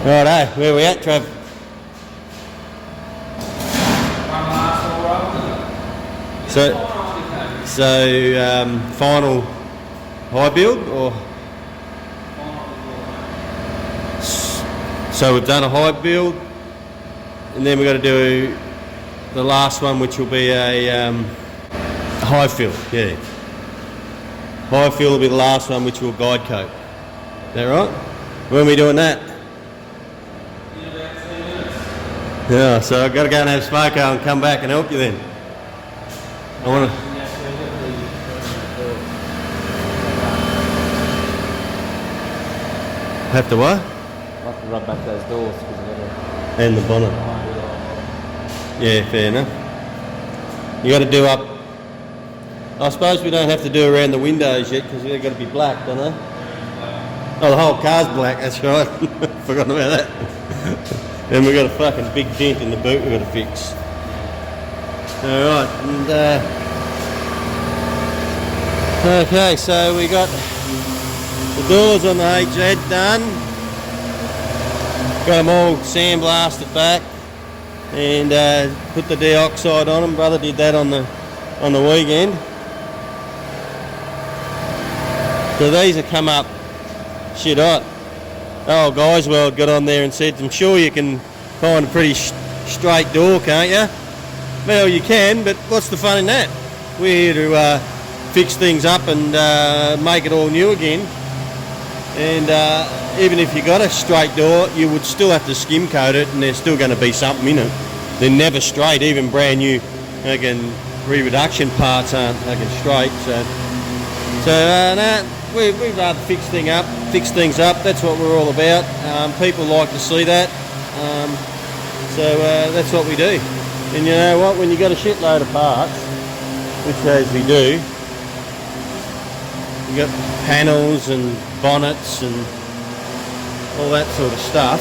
Righto, where we at, Trav? So final high build, or so we've done a high build, and then we've got to do the last one, which will be a high fill. Yeah, high fill will be the last one, which will guide coat. Is that right? When are we doing that? Yeah, so I've got to go and have smoko and come back and help you then. I want to. Have to what? I have to rub back those doors because and the bonnet. Yeah, fair enough. You got to do up. I suppose we don't have to do around the windows yet because they've got to be black, don't they? Oh, the whole car's black. That's right. Forgotten about that. And we've got a fucking big dent in the boot we've got to fix. All right, and okay, so we got the doors on the HZ done. Got them all sandblasted back and put the dioxide on them. Brother did that on the weekend. So these have come up shit hot. Oh, Guys World got on there and said, I'm sure you can find a pretty straight door, can't you? Well, you can, but what's the fun in that? We're here to fix things up and make it all new again. And even if you got a straight door, you would still have to skim coat it, and there's still going to be something in it. They're never straight, even brand new re-reduction parts aren't straight. So we'd rather fix things up. That's what we're all about. People like to see that. So that's what we do. And you know what? When you got a shitload of parts, which as we do, you got panels and bonnets and all that sort of stuff.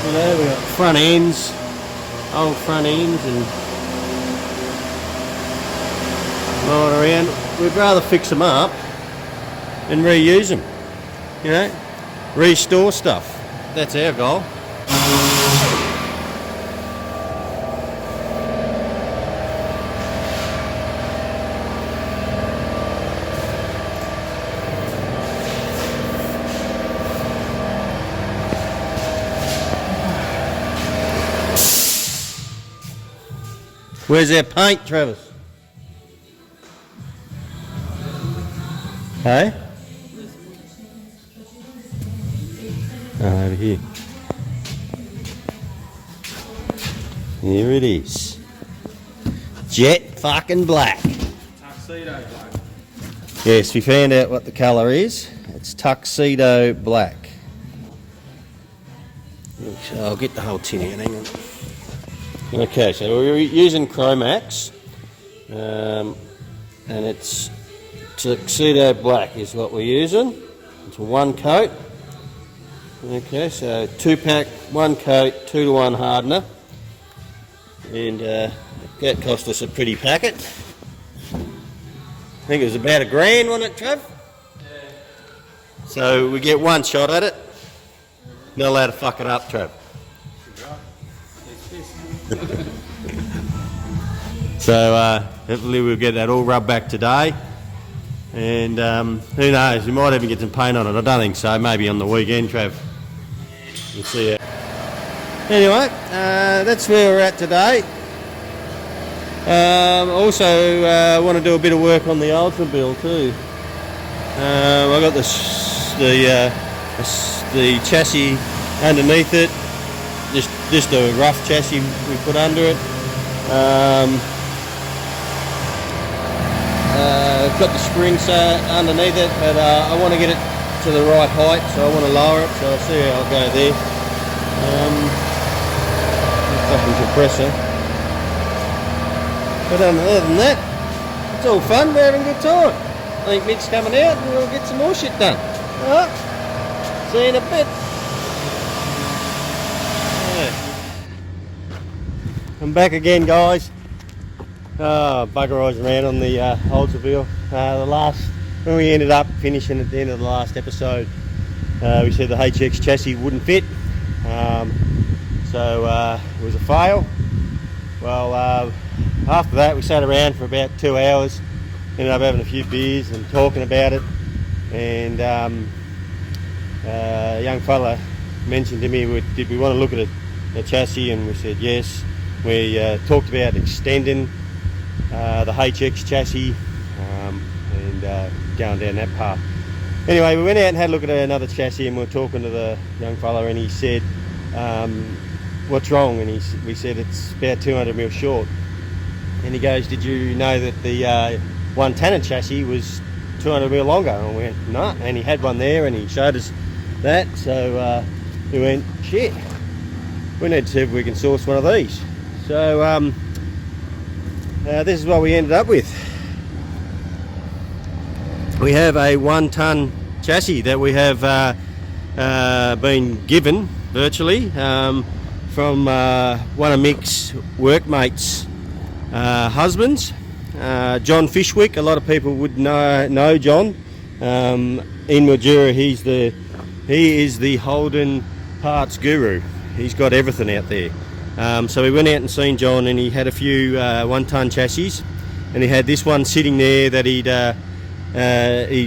You know, we got front ends, old front ends, and lying around. We'd rather fix them up and reuse them. You know, restore stuff. That's our goal. Where's our paint, Travis? Hey? Oh, over here. Here it is. Jet fucking black. tuxedo black. Yes, we found out what the colour is. It's tuxedo black. So I'll get the whole tin out, hang on. Okay, so we're using Chromax, and it's tuxedo black is what we're using. It's a one coat. Okay, so 2-pack, one coat, 2-to-1 hardener, and that cost us a pretty packet. I think it was about $1,000, wasn't it, Trav? Yeah. So we get one shot at it. Not allowed to fuck it up, Trav. So hopefully we'll get that all rubbed back today, and who knows, we might even get some paint on it. I don't think so, maybe on the weekend, Trav. We'll see you. Anyway, that's where we're at today. Also want to do a bit of work on the Oldsmobile too. I got the chassis underneath it, just a rough chassis we put under it. Got the springs underneath it, but I want to get it to the right height, so I want to lower it, so I'll see how I'll go there. Fucking compressor. But other than that, it's all fun, we're having a good time. I think Mick's coming out and we'll get some more shit done. Alright, see you in a bit. Yeah. I'm back again, guys. Bugger eyes around on the Oldsmobile. When we ended up finishing at the end of the last episode, We said the HX chassis wouldn't fit, so it was a fail. Well, after that we sat around for about 2 hours, ended up having a few beers and talking about it, and a young fella mentioned to me, did we want to look at a chassis, and we said yes. We talked about extending the HX chassis and going down that path. Anyway, we went out and had a look at another chassis, and we were talking to the young fella, and he said, what's wrong? And we said it's about 200mm short. And he goes, did you know that the one Tanner chassis was 200mm longer? And we went, no. And he had one there, and he showed us that. So we went, shit, we need to see if we can source one of these. So this is what we ended up with. We have a 1 ton chassis that we have been given virtually from one of Mick's workmates' husbands, John Fishwick. A lot of people would know John. In Mildura, he is the Holden parts guru. He's got everything out there. So we went out and seen John, and he had a few 1 ton chassis, and he had this one sitting there that he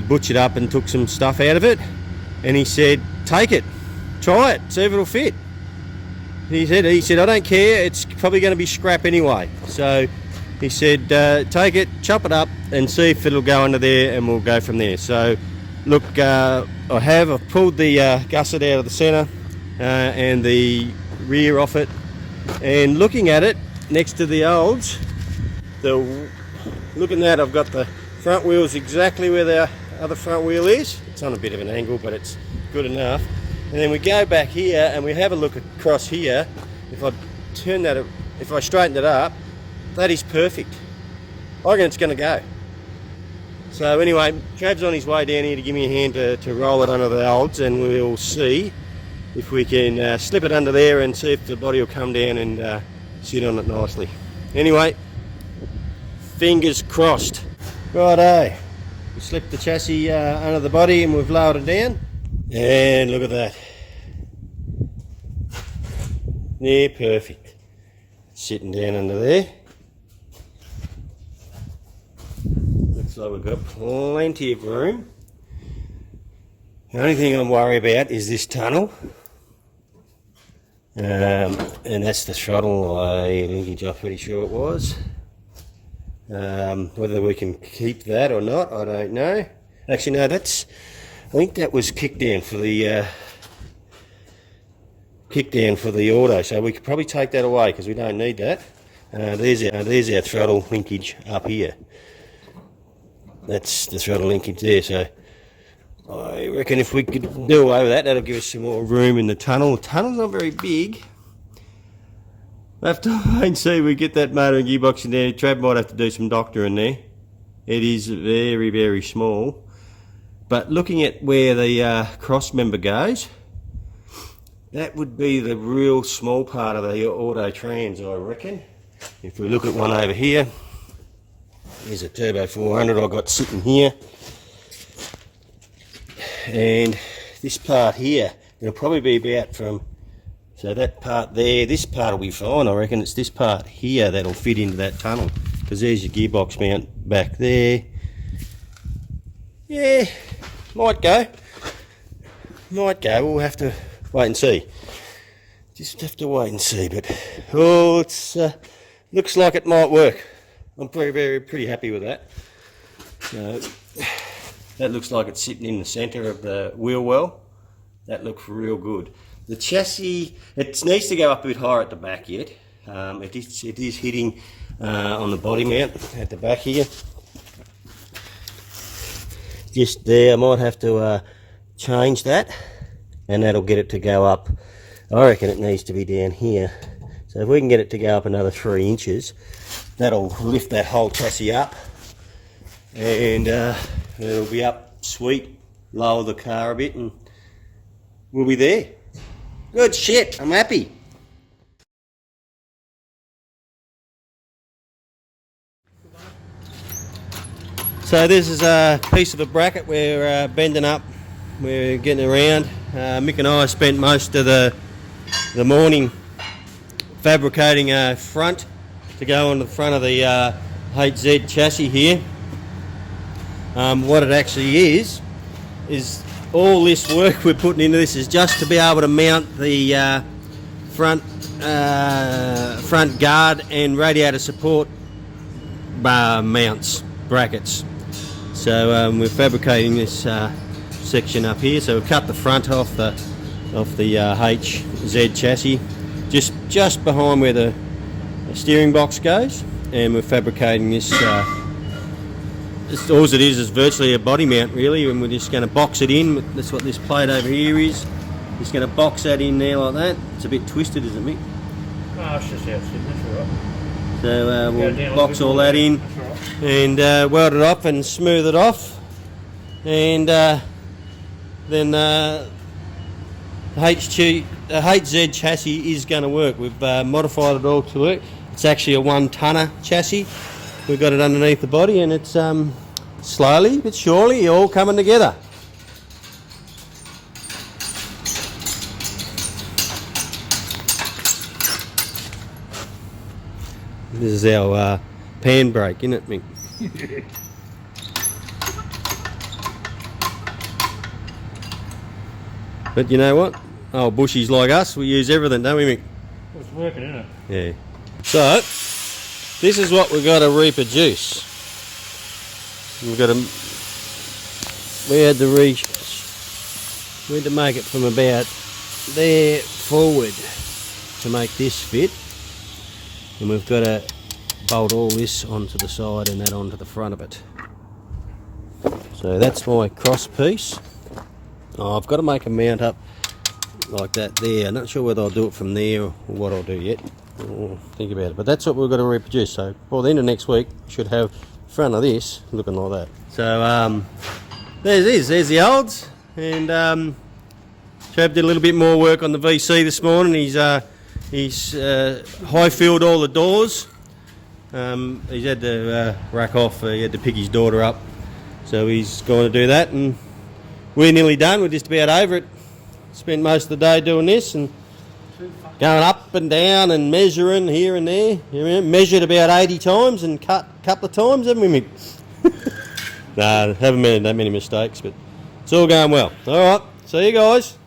butchered up and took some stuff out of it, and he said, take it, try it, see if it'll fit. He said I don't care, it's probably going to be scrap anyway. So he said, take it, chop it up, and see if it'll go under there, and we'll go from there. So look, I've pulled the gusset out of the centre and the rear off it, and looking at it next to the Olds, looking at that, I've got the front wheel's exactly where the other front wheel is. It's on a bit of an angle, but it's good enough. And then we go back here and we have a look across here. If I straighten it up, that is perfect. I reckon it's going to go. So anyway, Trav's on his way down here to give me a hand to roll it under the Olds, and we'll see if we can slip it under there and see if the body will come down and sit on it nicely. Anyway, fingers crossed. Righto, we slipped the chassis under the body and we've lowered it down, and look at that. Yeah, perfect. Sitting down under there. Looks like we've got plenty of room. The only thing I'm worried about is this tunnel, and that's the throttle linkage, I'm pretty sure it was. Whether we can keep that or not, I don't know. Actually, no, I think that was kickdown for the auto, so we could probably take that away because we don't need that. There's our throttle linkage up here. That's the throttle linkage there, so I reckon if we could do away with that, that'll give us some more room in the tunnel. The tunnel's not very big. We'll have to wait and see if we get that motor and gearbox in there. Trav might have to do some doctoring there. It is very, very small. But looking at where the cross member goes, that would be the real small part of the auto trans, I reckon. If we look at one over here, there's a Turbo 400 I've got sitting here. And this part here, it'll probably be about from, so that part there, this part will be fine. I reckon it's this part here that'll fit into that tunnel, because there's your gearbox mount back there. Yeah, might go. We'll have to wait and see. Just have to wait and see, but it's looks like it might work. I'm pretty happy with that. That looks like it's sitting in the centre of the wheel well. That looks real good. The chassis, it needs to go up a bit higher at the back yet. It is hitting on the body mount at the back here. Just there, I might have to change that, and that'll get it to go up. I reckon it needs to be down here. So if we can get it to go up another 3 inches, that'll lift that whole chassis up, and it'll be up sweet, lower the car a bit, and we'll be there. Good shit, I'm happy. So this is a piece of a bracket we're bending up, we're getting around. Mick and I spent most of the morning fabricating a front to go on the front of the HZ chassis here. What it actually is all this work we're putting into this is just to be able to mount the front guard and radiator support bar mounts, brackets. So we're fabricating this section up here. So we've cut the front off the HZ chassis, just behind where the steering box goes, and we're fabricating this. All it is virtually a body mount really, and we're just going to box it in. That's what this plate over here is. Just going to box that in there like that. It's a bit twisted, isn't it, Mick? No, it's just how it's sitting, that's all right. So we'll box all that in and weld it up and smooth it off, and then the HZ chassis is going to work. We've modified it all to work. It's actually a 1-tonner chassis. We've got it underneath the body, and it's slowly but surely all coming together. This is our pan brake, isn't it, Mick? But you know what? Oh, bushies like us, we use everything, don't we, Mick? Well, it's working, isn't it? Yeah. So, this is what we've got to reproduce. We had to make it from about there forward to make this fit, and we've got to bolt all this onto the side and that onto the front of it. So that's my cross piece. Oh, I've got to make a mount up like that there. I'm not sure whether I'll do it from there or what I'll do yet. I'll think about it. But that's what we're going to reproduce. So by the end of next week, we should have the front of this looking like that. So there's the olds. And Trav did a little bit more work on the VC this morning. He's high-filled all the doors. He's had to rack off. He had to pick his daughter up. So he's going to do that. And we're nearly done. We're just about over it. Spent most of the day doing this and going up and down and measuring here and there. You know, measured about 80 times and cut a couple of times, haven't we, Mick? No, haven't made that many mistakes, but it's all going well. All right, see you guys.